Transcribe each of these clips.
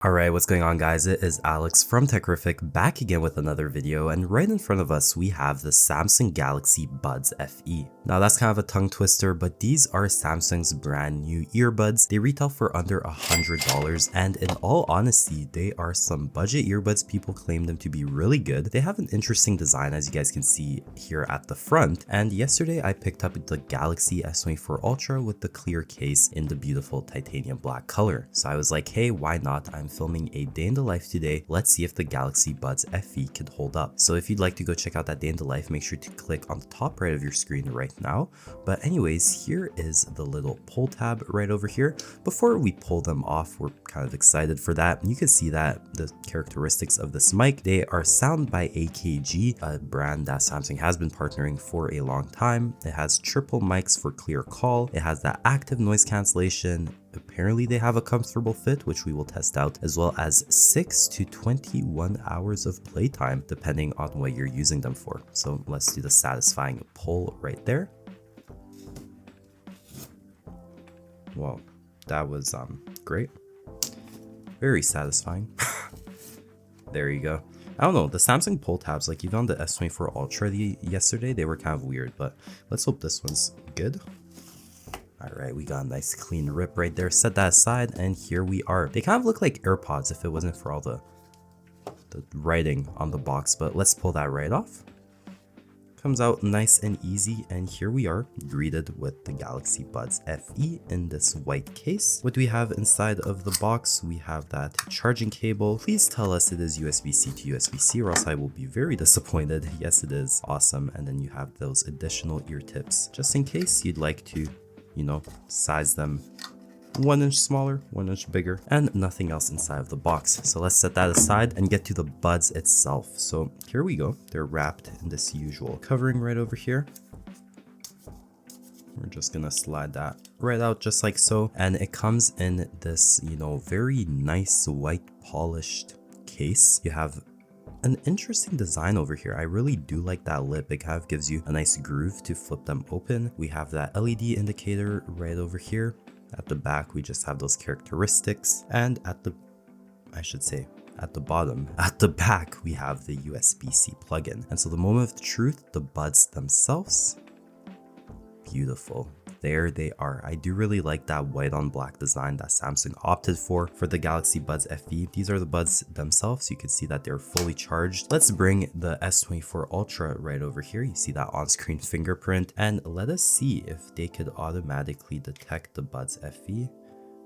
Alright, what's going on guys? It is Alex from Techrific back again with another video, and right in front of us we have the Samsung Galaxy Buds FE. Now that's kind of a tongue twister, but these are Samsung's brand new earbuds. They retail for under $100, and in all honesty, they are some budget earbuds. People claim them to be really good. They have an interesting design, as you guys can see here at the front, and yesterday I picked up the Galaxy S24 Ultra with the clear case in the beautiful titanium black color. So I was like, hey, why not? I'm filming a day in the life today. Let's see if the Galaxy Buds FE could hold up. So if you'd like to go check out that day in the life, make sure to click on the top right of your screen right now. But anyways, here is the little pull tab right over here. Before we pull them off, we're kind of excited for that. You can see that the characteristics of this mic, they are sound by AKG, a brand that Samsung has been partnering for a long time. It has triple mics for clear call. It has that active noise cancellation. Apparently they have a comfortable fit, which we will test out, as well as 6 to 21 hours of playtime, depending on what you're using them for. So let's do the satisfying pull right there. Wow, that was great. Very satisfying. There you go. I don't know, the Samsung pull tabs, like even on the S24 Ultra yesterday, they were kind of weird, but let's hope this one's good. Alright, we got a nice clean rip right there. Set that aside, and here we are. They kind of look like AirPods if it wasn't for all the writing on the box, but let's pull that right off. Comes out nice and easy, and here we are, greeted with the Galaxy Buds FE in this white case. What do we have inside of the box? We have that charging cable. Please tell us it is USB-C to USB-C, or else I will be very disappointed. Yes, it is. Awesome. And then you have those additional ear tips, just in case you'd like to, you know, size them 1 inch smaller, 1 inch bigger, and nothing else inside of the box. So let's set that aside and get to the buds itself. So here we go. They're wrapped in this usual covering right over here. We're just gonna slide that right out just like so. And it comes in this, you know, very nice white polished case. You have an interesting design over here. I really do like that lip. It kind of gives you a nice groove to flip them open. We have that LED indicator right over here. At the back, we just have those characteristics. And at the, I should say, at the bottom, at the back, we have the USB-C plug-in. And so the moment of truth, the buds themselves, beautiful. There they are. I do really like that white on black design that Samsung opted for the Galaxy Buds FE. These are the buds themselves. You can see that they're fully charged. Let's bring the S24 Ultra right over here. You see that on-screen fingerprint, and let us see if they could automatically detect the Buds FE.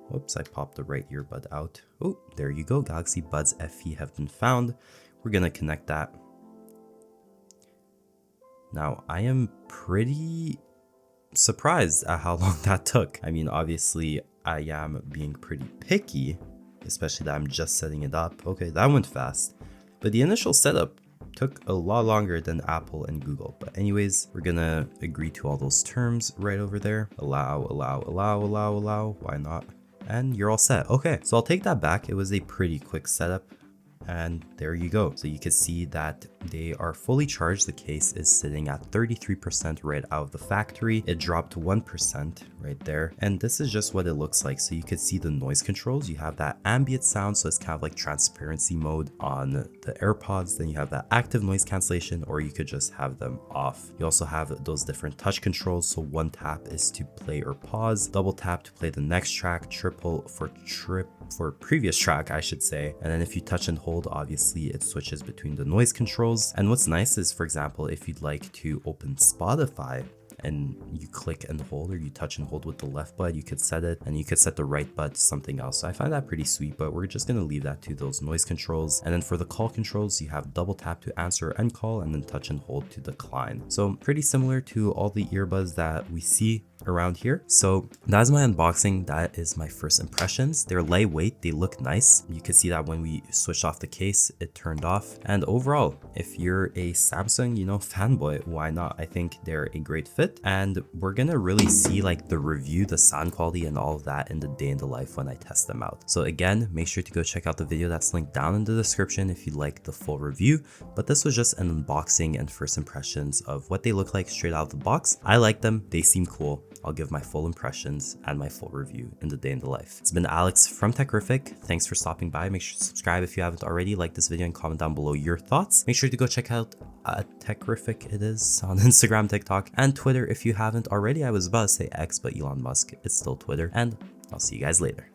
Whoops, I popped the right earbud out. Oh, there you go. Galaxy Buds FE have been found. We're gonna connect that. Now, I am pretty surprised at how long that took. I mean, obviously I am being pretty picky, especially that I'm just setting it up. Okay, that went fast, but the initial setup took a lot longer than Apple and Google. But anyways, we're gonna agree to all those terms right over there. Allow, why not? And you're all set. Okay, so I'll take that back. It was a pretty quick setup. And there you go. So you can see that they are fully charged. The case is sitting at 33% right out of the factory. It dropped 1% right there. And this is just what it looks like. So you can see the noise controls. You have that ambient sound. So it's kind of like transparency mode on the AirPods. Then you have that active noise cancellation, or you could just have them off. You also have those different touch controls. So one tap is to play or pause, double tap to play the next track, triple for previous track, I should say. And then if you touch and hold, obviously it switches between the noise controls. And what's nice is, for example, if you'd like to open Spotify and you click and hold, or you touch and hold with the left bud, you could set it, and you could set the right bud to something else. So I find that pretty sweet, but we're just going to leave that to those noise controls. And then for the call controls, you have double tap to answer and call, and then touch and hold to decline. So pretty similar to all the earbuds that we see around here. So that's my unboxing. That is my first impressions. They're lightweight, they look nice. You can see that when we switched off the case, it turned off. And overall, if you're a Samsung, you know, fanboy, why not? I think they're a great fit, and we're gonna really see like the review, the sound quality, and all of that in the day in the life when I test them out. So again, make sure to go check out the video that's linked down in the description if you'd like the full review. But this was just an unboxing and first impressions of what they look like straight out of the box. I like them, they seem cool. I'll give my full impressions and my full review in the day in the life. It's been Alex from Techrific. Thanks for stopping by. Make sure to subscribe if you haven't already, like this video and comment down below your thoughts. Make sure to go check out Techrific it is on Instagram, TikTok, and Twitter if you haven't already. I was about to say X, but Elon Musk, it's still Twitter, and I'll see you guys later.